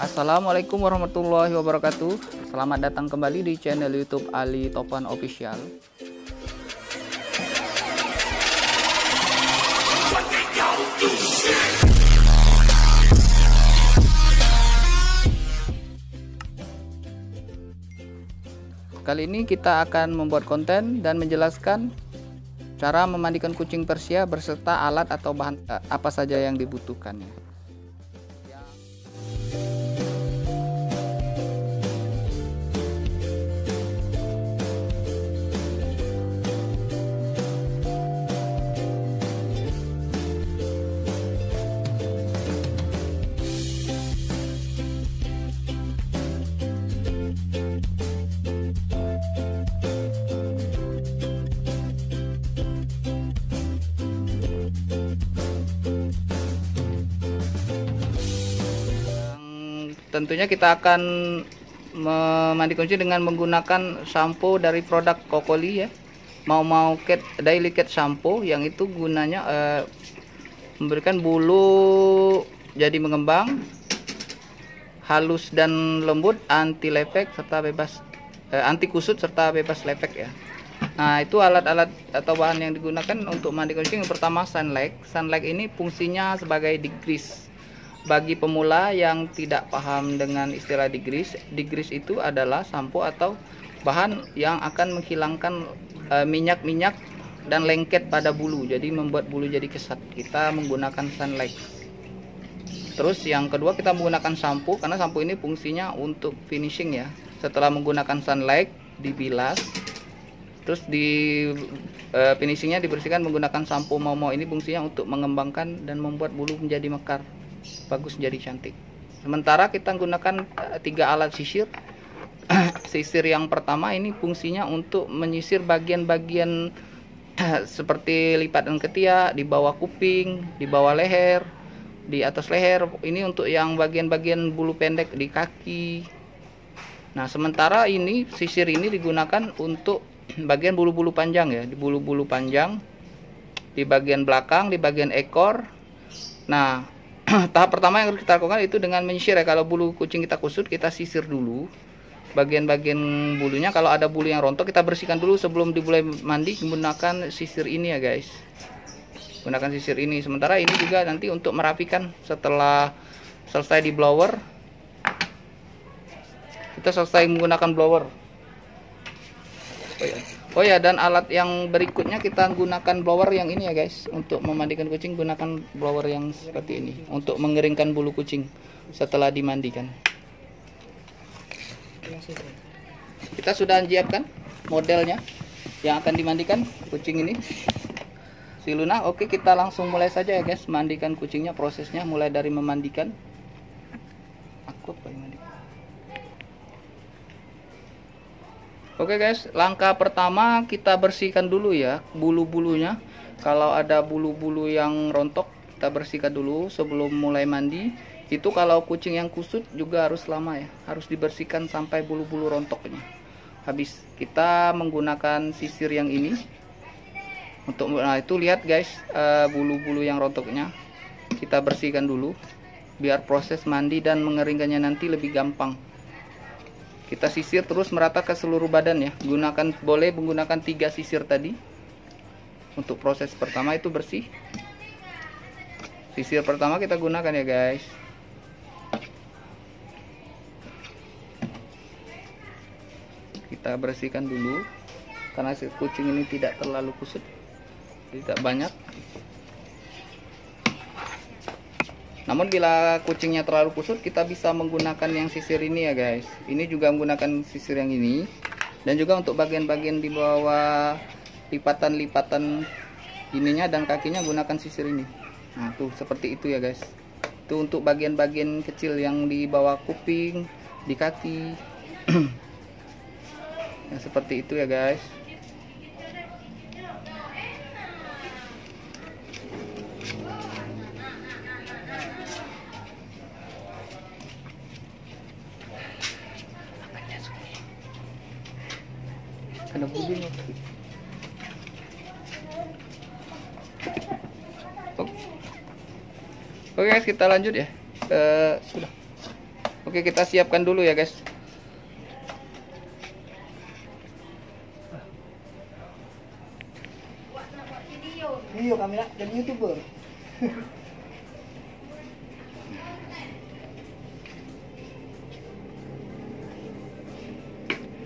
Assalamualaikum warahmatullahi wabarakatuh. Selamat datang kembali di channel YouTube Ali Topan Official. Kali ini kita akan membuat konten dan menjelaskan cara memandikan kucing Persia berserta alat atau bahan apa saja yang dibutuhkannya. Tentunya kita akan memandikan kucing dengan menggunakan sampo dari produk Kokoli ya. Mau Cat Daily Cat Shampoo yang itu gunanya memberikan bulu jadi mengembang, halus dan lembut, anti lepek serta bebas anti kusut serta bebas lepek ya. Nah, itu alat-alat atau bahan yang digunakan untuk mandi kucing. Yang pertama sunlight. Sunlight ini fungsinya sebagai degrease. Bagi pemula yang tidak paham dengan istilah degrease itu adalah sampo atau bahan yang akan menghilangkan minyak-minyak dan lengket pada bulu, jadi membuat bulu jadi kesat. Kita menggunakan sunlight. Terus yang kedua, kita menggunakan sampo karena sampo ini fungsinya untuk finishing ya. Setelah menggunakan sunlight dibilas, terus di finishingnya dibersihkan menggunakan sampo Momo. Ini fungsinya untuk mengembangkan dan membuat bulu menjadi mekar, bagus, jadi cantik. Sementara kita menggunakan 3 alat sisir. Sisir yang pertama ini fungsinya untuk menyisir bagian-bagian seperti lipatan ketiak, di bawah kuping, di bawah leher, di atas leher. Ini untuk yang bagian-bagian bulu pendek di kaki. Nah, sementara ini sisir ini digunakan untuk bagian bulu-bulu panjang ya, di bulu-bulu panjang, di bagian belakang, di bagian ekor. Nah, tahap pertama yang harus kita lakukan itu dengan menyisir ya. Kalau bulu kucing kita kusut, kita sisir dulu bagian-bagian bulunya. Kalau ada bulu yang rontok, kita bersihkan dulu sebelum dimulai mandi menggunakan sisir ini ya guys. Gunakan sisir ini. Sementara ini juga nanti untuk merapikan setelah selesai di blower. Kita selesai menggunakan blower. Oh ya, dan alat yang berikutnya kita gunakan blower yang ini ya guys. Untuk memandikan kucing gunakan blower yang seperti ini untuk mengeringkan bulu kucing setelah dimandikan. Kita sudah menyiapkan modelnya yang akan dimandikan kucing ini, si Luna. Oke, kita langsung mulai saja ya guys mandikan kucingnya. Prosesnya mulai dari memandikan. Aku paling mandi. Oke guys, langkah pertama kita bersihkan dulu ya bulu-bulunya. Kalau ada bulu-bulu yang rontok, kita bersihkan dulu sebelum mulai mandi. Itu kalau kucing yang kusut juga harus lama ya, harus dibersihkan sampai bulu-bulu rontoknya habis. Kita menggunakan sisir yang ini untuk, nah itu lihat guys, bulu-bulu yang rontoknya kita bersihkan dulu biar proses mandi dan mengeringkannya nanti lebih gampang. Kita sisir terus merata ke seluruh badan ya. Boleh menggunakan 3 sisir tadi. Untuk proses pertama itu bersih. Sisir pertama kita gunakan ya guys. Kita bersihkan dulu karena si kucing ini tidak terlalu kusut, tidak banyak. Namun bila kucingnya terlalu kusut, kita bisa menggunakan yang sisir ini ya guys. Ini juga menggunakan sisir yang ini. Dan juga untuk bagian-bagian di bawah lipatan-lipatan ininya dan kakinya gunakan sisir ini. Nah tuh seperti itu ya guys. Itu untuk bagian-bagian kecil yang di bawah kuping, di kaki. Nah, seperti itu ya guys. Kena bulu. Oke guys, kita lanjut ya. Sudah. Oke, kita siapkan dulu ya guys. Iya, kami nak jadi YouTuber.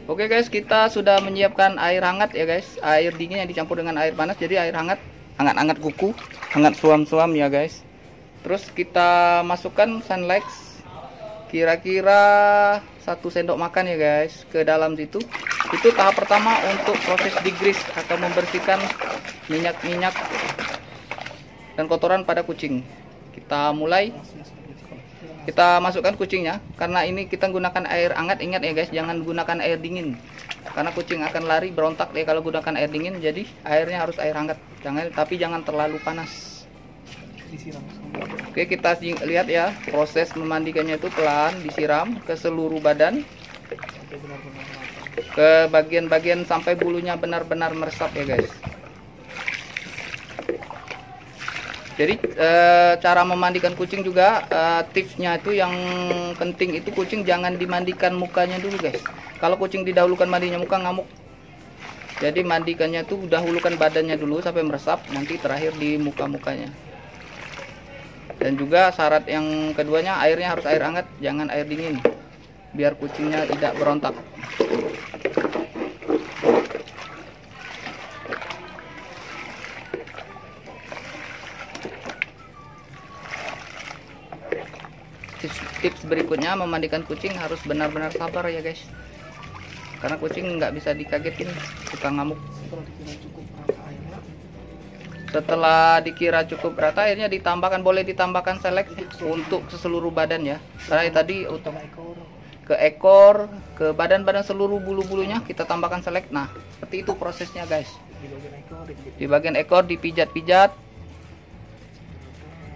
Oke guys, kita sudah menyiapkan air hangat ya guys. Air dingin yang dicampur dengan air panas. Jadi air hangat, hangat-hangat kuku, hangat suam-suam ya guys. Terus kita masukkan Sunlight kira-kira 1 sendok makan ya guys ke dalam situ. Itu tahap pertama untuk proses degrease atau membersihkan minyak-minyak dan kotoran pada kucing. Kita mulai. Kita masukkan kucingnya, karena ini kita gunakan air hangat. Ingat ya guys, jangan gunakan air dingin, karena kucing akan lari berontak ya kalau gunakan air dingin. Jadi airnya harus air hangat, tapi jangan terlalu panas. Oke, kita lihat ya, proses memandikannya itu pelan, disiram ke seluruh badan, ke bagian-bagian sampai bulunya benar-benar meresap ya guys. Jadi cara memandikan kucing juga tipsnya itu yang penting itu kucing jangan dimandikan mukanya dulu guys. Kalau kucing didahulukan mandinya muka ngamuk. Jadi mandikannya itu dahulukan badannya dulu sampai meresap, nanti terakhir di muka-mukanya. Dan juga syarat yang keduanya airnya harus air hangat, jangan air dingin, biar kucingnya tidak berontak. Tips berikutnya memandikan kucing harus benar-benar sabar ya guys, karena kucing nggak bisa dikagetin, suka ngamuk. Setelah dikira cukup rata, akhirnya ditambahkan, boleh ditambahkan select untuk seluruh badan ya, karena tadi untuk ke ekor, ke badan-badan seluruh bulu-bulunya kita tambahkan select. Nah seperti itu prosesnya guys. Di bagian ekor dipijat-pijat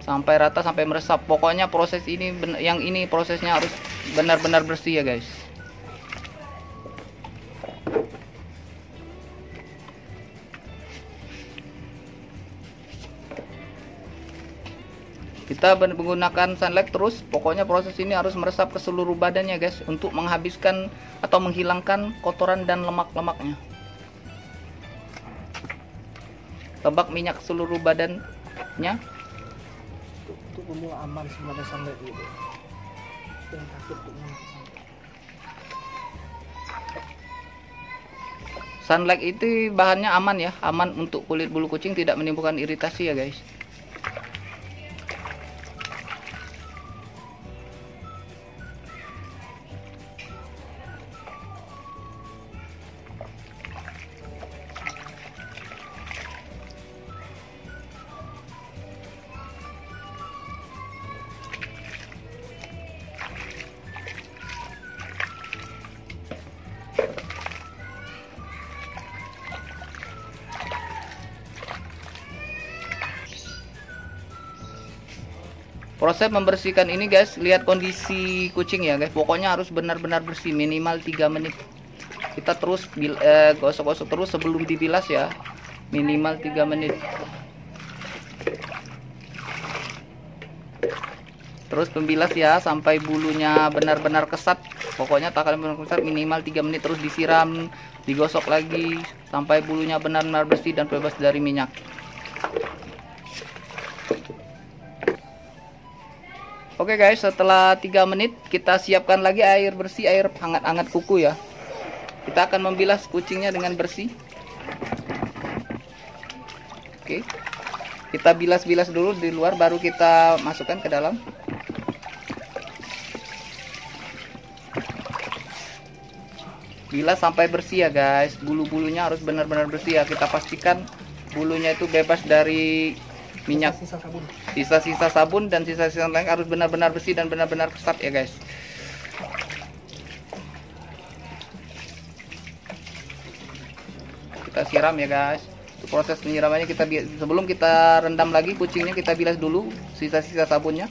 sampai rata, sampai meresap. Pokoknya proses ini, yang ini prosesnya harus benar-benar bersih ya guys. Kita menggunakan Sunlight terus. Pokoknya proses ini harus meresap ke seluruh badannya guys, untuk menghabiskan atau menghilangkan kotoran dan lemak-lemaknya. Tebak minyak seluruh badannya. Pemula aman sebenarnya Sunlight gitu. Yang takut tuh Sunlight itu bahannya aman ya, aman untuk kulit bulu kucing, tidak menimbulkan iritasi ya guys. Proses membersihkan ini guys, lihat kondisi kucing ya guys. Pokoknya harus benar-benar bersih, minimal 3 menit. Kita terus gosok-gosok terus sebelum dibilas ya, minimal 3 menit. Terus pembilas ya sampai bulunya benar-benar kesat. Pokoknya tak kalian benar-benar kesat, minimal 3 menit. Terus disiram, digosok lagi sampai bulunya benar-benar bersih dan bebas dari minyak. Oke guys, setelah 3 menit kita siapkan lagi air bersih, air hangat-hangat kuku ya. Kita akan membilas kucingnya dengan bersih. Oke, kita bilas-bilas dulu di luar, baru kita masukkan ke dalam. Bilas sampai bersih ya guys, bulu-bulunya harus benar-benar bersih ya. Kita pastikan bulunya itu bebas dari minyak, sisa-sisa sabun dan sisa-sisa lain, harus benar-benar bersih dan benar-benar kesat ya guys. Kita siram ya guys. Proses penyiramannya kita sebelum kita rendam lagi kucingnya, kita bilas dulu sisa-sisa sabunnya.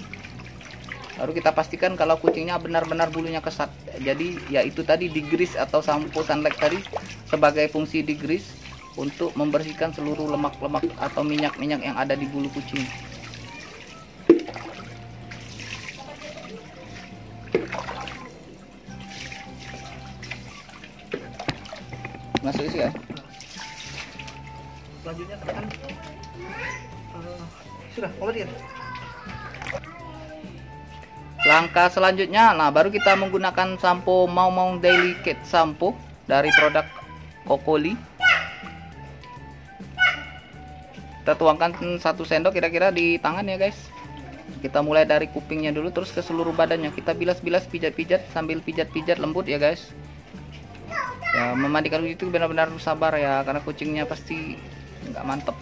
Baru kita pastikan kalau kucingnya benar-benar bulunya kesat. Jadi ya itu tadi degrease atau sampo Sunlight tadi sebagai fungsi degrease untuk membersihkan seluruh lemak-lemak atau minyak-minyak yang ada di bulu kucing. masuk isi ya. Selanjutnya tekan sudah kemudian Langkah selanjutnya, nah baru kita menggunakan sampo Mau Mau Daily Kit Shampoo dari produk Kokoli. Kita tuangkan 1 sendok kira-kira di tangan ya guys. Kita mulai dari kupingnya dulu terus ke seluruh badannya. Kita bilas-bilas, pijat-pijat sambil pijat-pijat lembut ya guys. Ya, memandikan kucing itu benar-benar sabar ya, karena kucingnya pasti nggak mantep.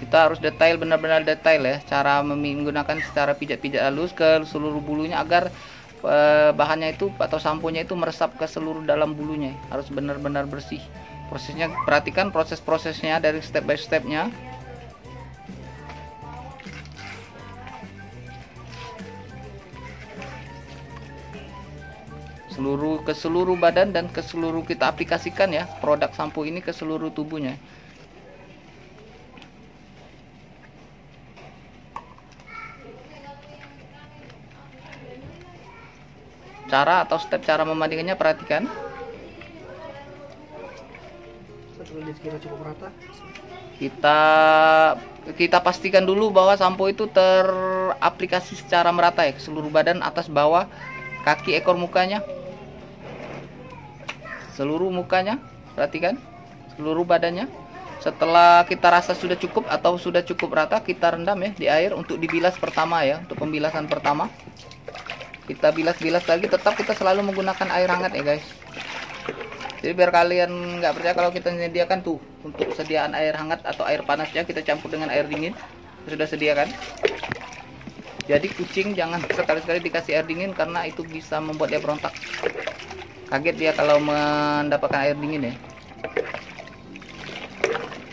Kita harus detail, benar-benar detail ya, cara menggunakan secara pijat-pijat halus ke seluruh bulunya agar bahannya itu atau samponya itu meresap ke seluruh dalam bulunya. Harus benar-benar bersih. Prosesnya, perhatikan proses-prosesnya dari step by stepnya. Ke seluruh badan dan ke seluruh, kita aplikasikan ya produk sampo ini ke seluruh tubuhnya. Cara atau step cara memandikannya perhatikan. setelah dikira cukup rata, Kita pastikan dulu bahwa sampo itu teraplikasi secara merata ya ke seluruh badan, atas bawah, kaki, ekor mukanya, seluruh mukanya, perhatikan seluruh badannya. Setelah kita rasa sudah cukup atau sudah cukup rata, kita rendam ya di air untuk dibilas pertama ya, untuk pembilasan pertama. Kita bilas-bilas lagi, tetap kita selalu menggunakan air hangat ya guys. Jadi biar kalian nggak percaya, kalau kita menyediakan tuh untuk sediaan air hangat atau air panasnya, kita campur dengan air dingin sudah sediakan. Jadi kucing jangan sekali-sekali dikasih air dingin, karena itu bisa membuat dia berontak. Kaget dia kalau mendapatkan air dingin ya.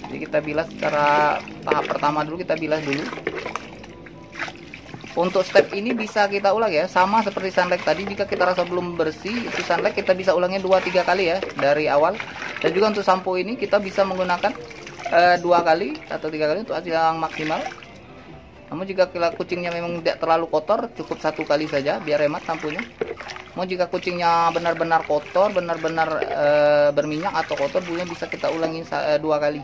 Jadi kita bilas secara tahap pertama dulu, kita bilas dulu. Untuk step ini bisa kita ulang ya, sama seperti sunlight tadi. Jika kita rasa belum bersih, itu sunlight kita bisa ulangnya 2-3 kali ya dari awal. Dan juga untuk sampo ini kita bisa menggunakan 2 kali atau 3 kali untuk hasil yang maksimal. Namun jika kucingnya memang tidak terlalu kotor, cukup 1 kali saja biar hemat samponya. Mau jika kucingnya benar-benar kotor, benar-benar berminyak atau kotor, bulunya bisa kita ulangi 2 kali.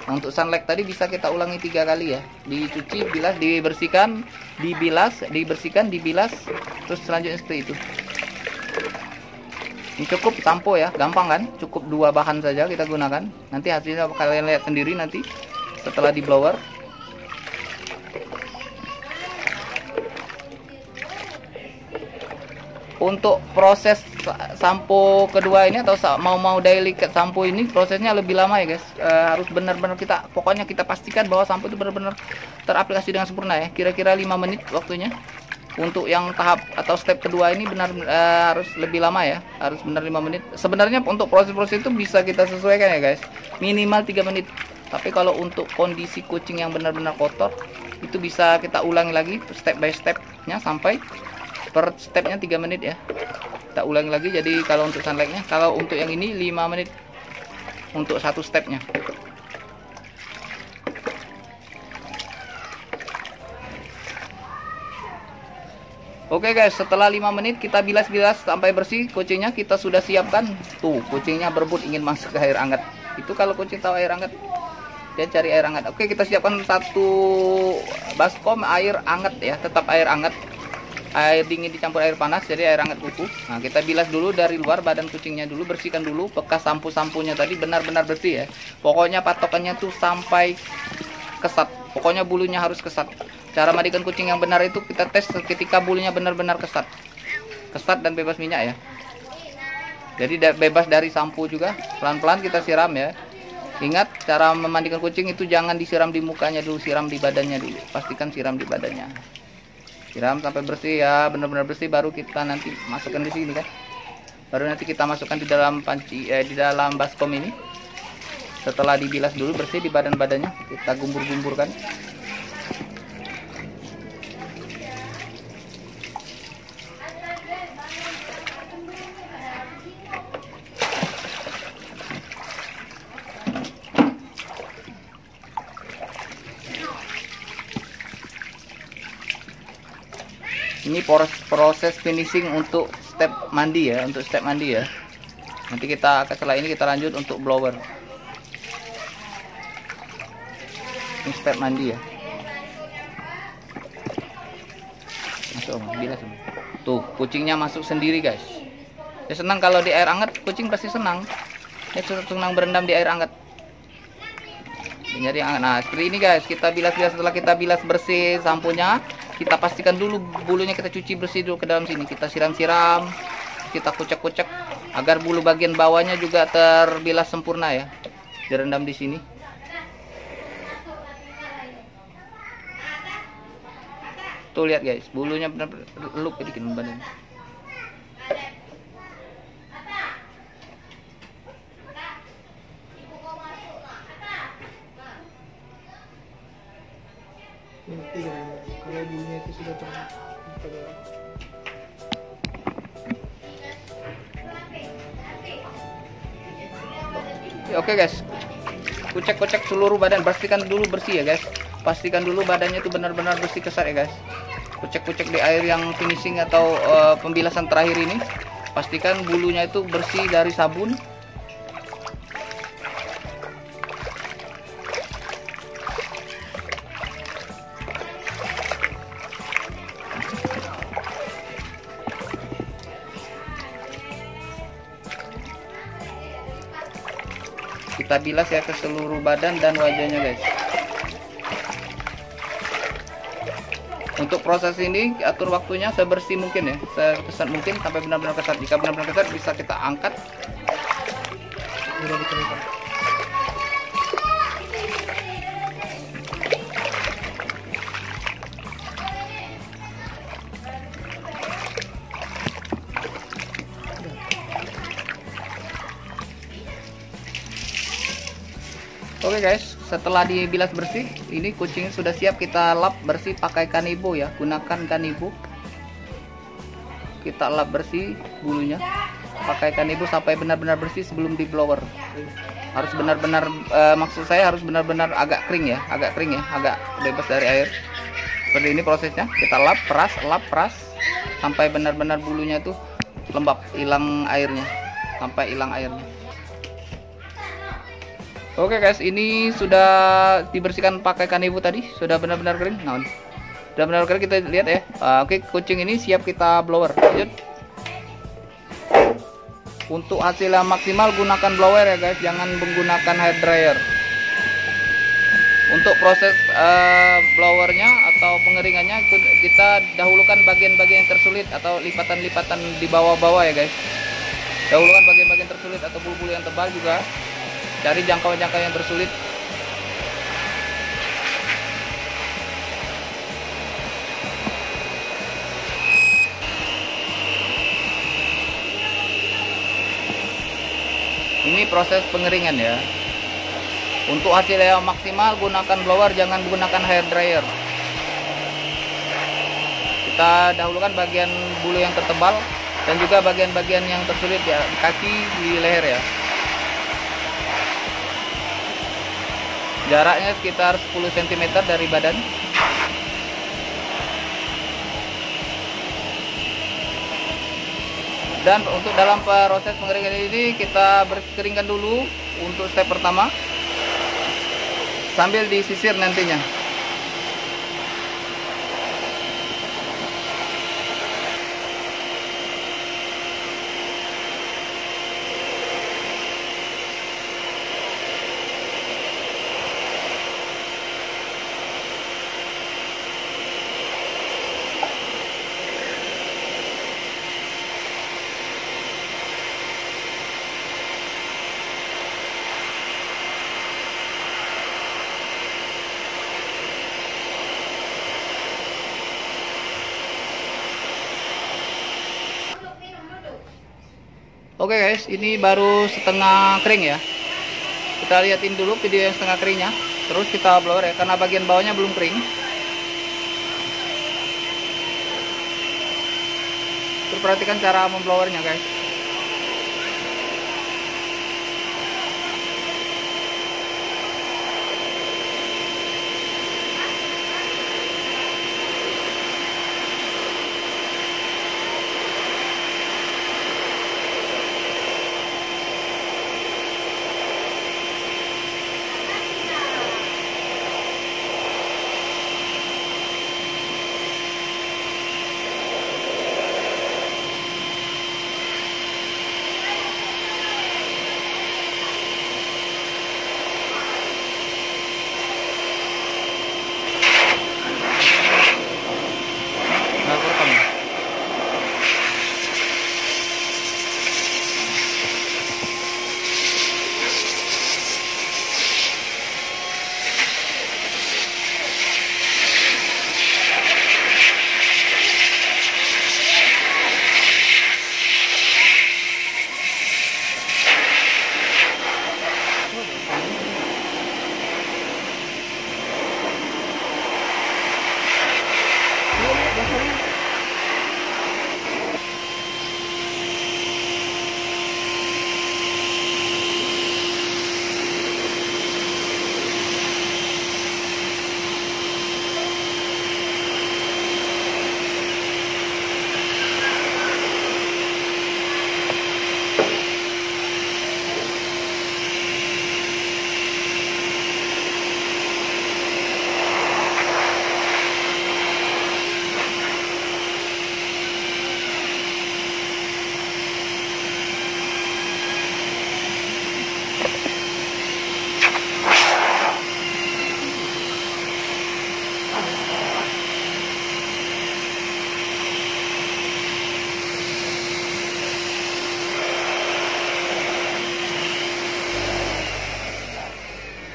Nah, untuk sunlight tadi bisa kita ulangi 3 kali ya. Dicuci, bilas, dibersihkan, dibilas, dibersihkan, dibilas, terus selanjutnya seperti itu. Ini cukup sampo ya, gampang kan? Cukup 2 bahan saja kita gunakan. Nanti hasilnya kalian lihat sendiri nanti setelah di blower. Untuk proses sampo kedua ini atau Mau Daily Cat Sampo ini prosesnya lebih lama ya guys. Harus benar-benar pokoknya kita pastikan bahwa sampo itu benar-benar teraplikasi dengan sempurna ya. Kira-kira 5 menit waktunya. Untuk yang tahap atau step kedua ini harus lebih lama ya. Harus benar 5 menit. Sebenarnya untuk proses-proses itu bisa kita sesuaikan ya guys. Minimal 3 menit. Tapi kalau untuk kondisi kucing yang benar-benar kotor, itu bisa kita ulangi lagi step by stepnya sampai per stepnya 3 menit ya. Kita ulangi lagi. Jadi kalau untuk sunlightnya, kalau untuk yang ini 5 menit untuk 1 stepnya. Oke guys, setelah 5 menit kita bilas-bilas sampai bersih kucingnya, kita sudah siapkan. Tuh kucingnya berebut ingin masuk ke air hangat. Itu kalau kucing tahu air hangat, dia cari air hangat. Oke, kita siapkan 1 baskom air hangat ya, tetap air hangat. Air dingin dicampur air panas, jadi air hangat kuku. Nah, kita bilas dulu dari luar badan kucingnya dulu, bersihkan dulu bekas sampo-samponya tadi, benar-benar bersih ya. Pokoknya patokannya tuh sampai kesat. Pokoknya bulunya harus kesat. Cara mandikan kucing yang benar itu kita tes ketika bulunya benar-benar kesat. Kesat dan bebas minyak ya. Jadi bebas dari sampo juga. Pelan-pelan kita siram ya. Ingat, cara memandikan kucing itu jangan disiram di mukanya dulu, siram di badannya dulu. Pastikan siram di badannya. Siram sampai bersih ya, benar-benar bersih, baru kita nanti masukkan di sini kan. Baru nanti kita masukkan di dalam panci, di dalam baskom ini. Setelah dibilas dulu bersih di badan-badannya, kita gumbur-gumburkan. Ini proses finishing untuk step mandi ya, Nanti kita setelah ini kita lanjut untuk blower. Ini step mandi ya. Masuk, bilas. Tuh, kucingnya masuk sendiri, guys. Dia senang kalau di air hangat, kucing pasti senang. Dia senang berendam di air hangat. Jadi hangat. Nah, seperti ini, guys. Kita bilas-bilas, setelah kita bilas bersih samponya, kita pastikan dulu bulunya kita cuci bersih dulu ke dalam sini. Kita siram-siram, kita kucek-kucek agar bulu bagian bawahnya juga terbilas sempurna ya. Direndam di sini. Tuh lihat guys, bulunya benar-benar leluk dikit badan. Nanti kalau bulunya itu sudah Oke guys, kucek-kucek seluruh badan, pastikan dulu bersih ya guys. Pastikan dulu badannya itu benar-benar bersih keset ya guys. Kucek-kucek di air yang finishing atau pembilasan terakhir ini, pastikan bulunya itu bersih dari sabun. Kita bilas ya ke seluruh badan dan wajahnya guys. Untuk proses ini atur waktunya sebersih mungkin ya, sekesat mungkin sampai benar-benar kesat. Jika benar-benar kesat bisa kita angkat. Oke guys, setelah dibilas bersih, ini kucing sudah siap kita lap bersih pakai Kanibo ya. Gunakan Kanibo. Kita lap bersih bulunya pakai Kanibo sampai benar-benar bersih sebelum di blower. Harus benar-benar maksud saya harus benar-benar agak kering ya, agak bebas dari air. Seperti ini prosesnya. Kita lap peras sampai benar-benar bulunya itu lembab, hilang airnya, sampai hilang airnya. Oke guys, ini sudah dibersihkan pakai Kanibo tadi, sudah benar-benar kering. Nah, sudah benar-benar kering, kita lihat ya. Oke, kucing ini siap kita blower. Lanjut. Untuk hasil yang maksimal gunakan blower ya guys, jangan menggunakan hair dryer. Untuk proses blowernya atau pengeringannya, kita dahulukan bagian-bagian yang tersulit atau lipatan-lipatan di bawah-bawah ya guys. Dahulukan bagian-bagian tersulit atau bulu-bulu yang tebal juga. Cari jangkauan-jangkauan yang tersulit. Ini proses pengeringan ya. Untuk hasil yang maksimal gunakan blower, jangan gunakan hair dryer. Kita dahulukan bagian bulu yang tertebal dan juga bagian-bagian yang tersulit ya, di kaki, di leher ya. Jaraknya sekitar 10 cm dari badan. Dan untuk dalam proses pengeringan ini kita berkeringkan dulu untuk step pertama sambil disisir nantinya. Oke guys, ini baru setengah kering ya. Kita liatin dulu video yang setengah keringnya. Terus kita blower ya, karena bagian bawahnya belum kering. Terus perhatikan cara memblowernya guys.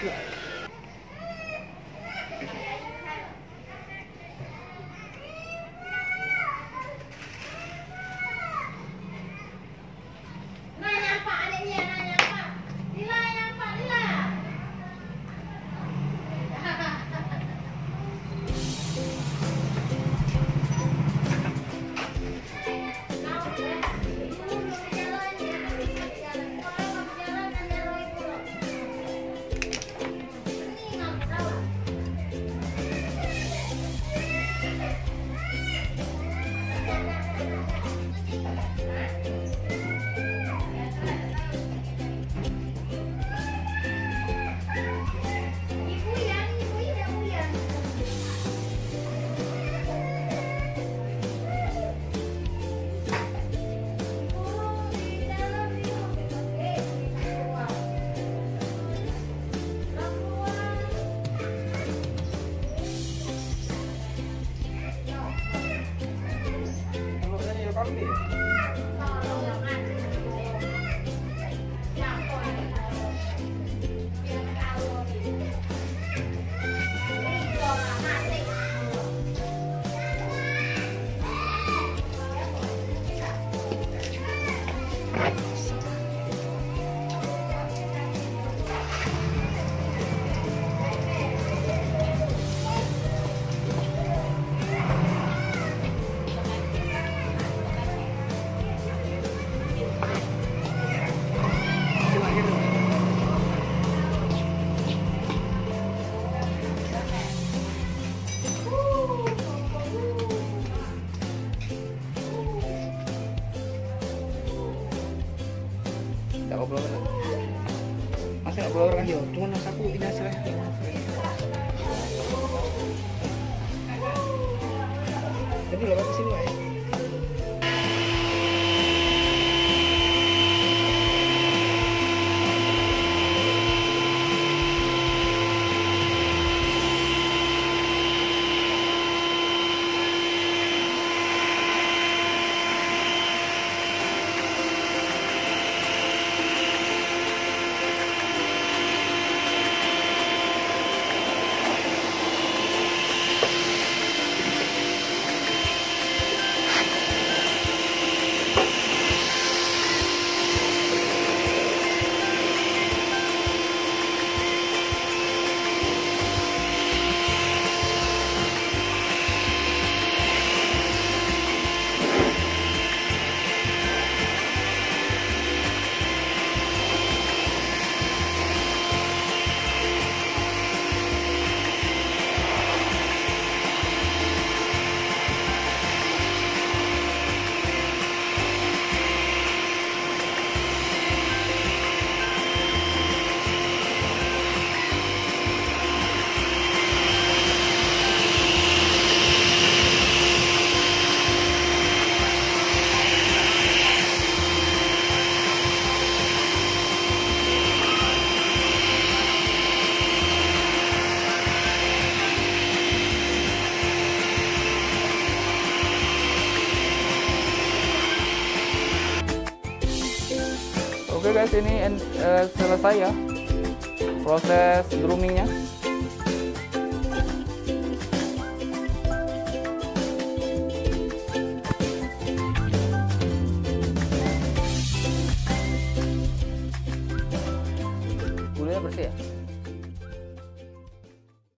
Nanya Pak adiknya, nanya Pak. Lila yang Pak Lila. Ibu ya Bu ya. Tidak ngobrol kan? Masih nggak ngobrol kan? Iya, cuma aku ini hasilnya. Jadi lewat ke sini, Pak. Oke guys, ini selesai ya proses groomingnya. Kulitnya bersih ya.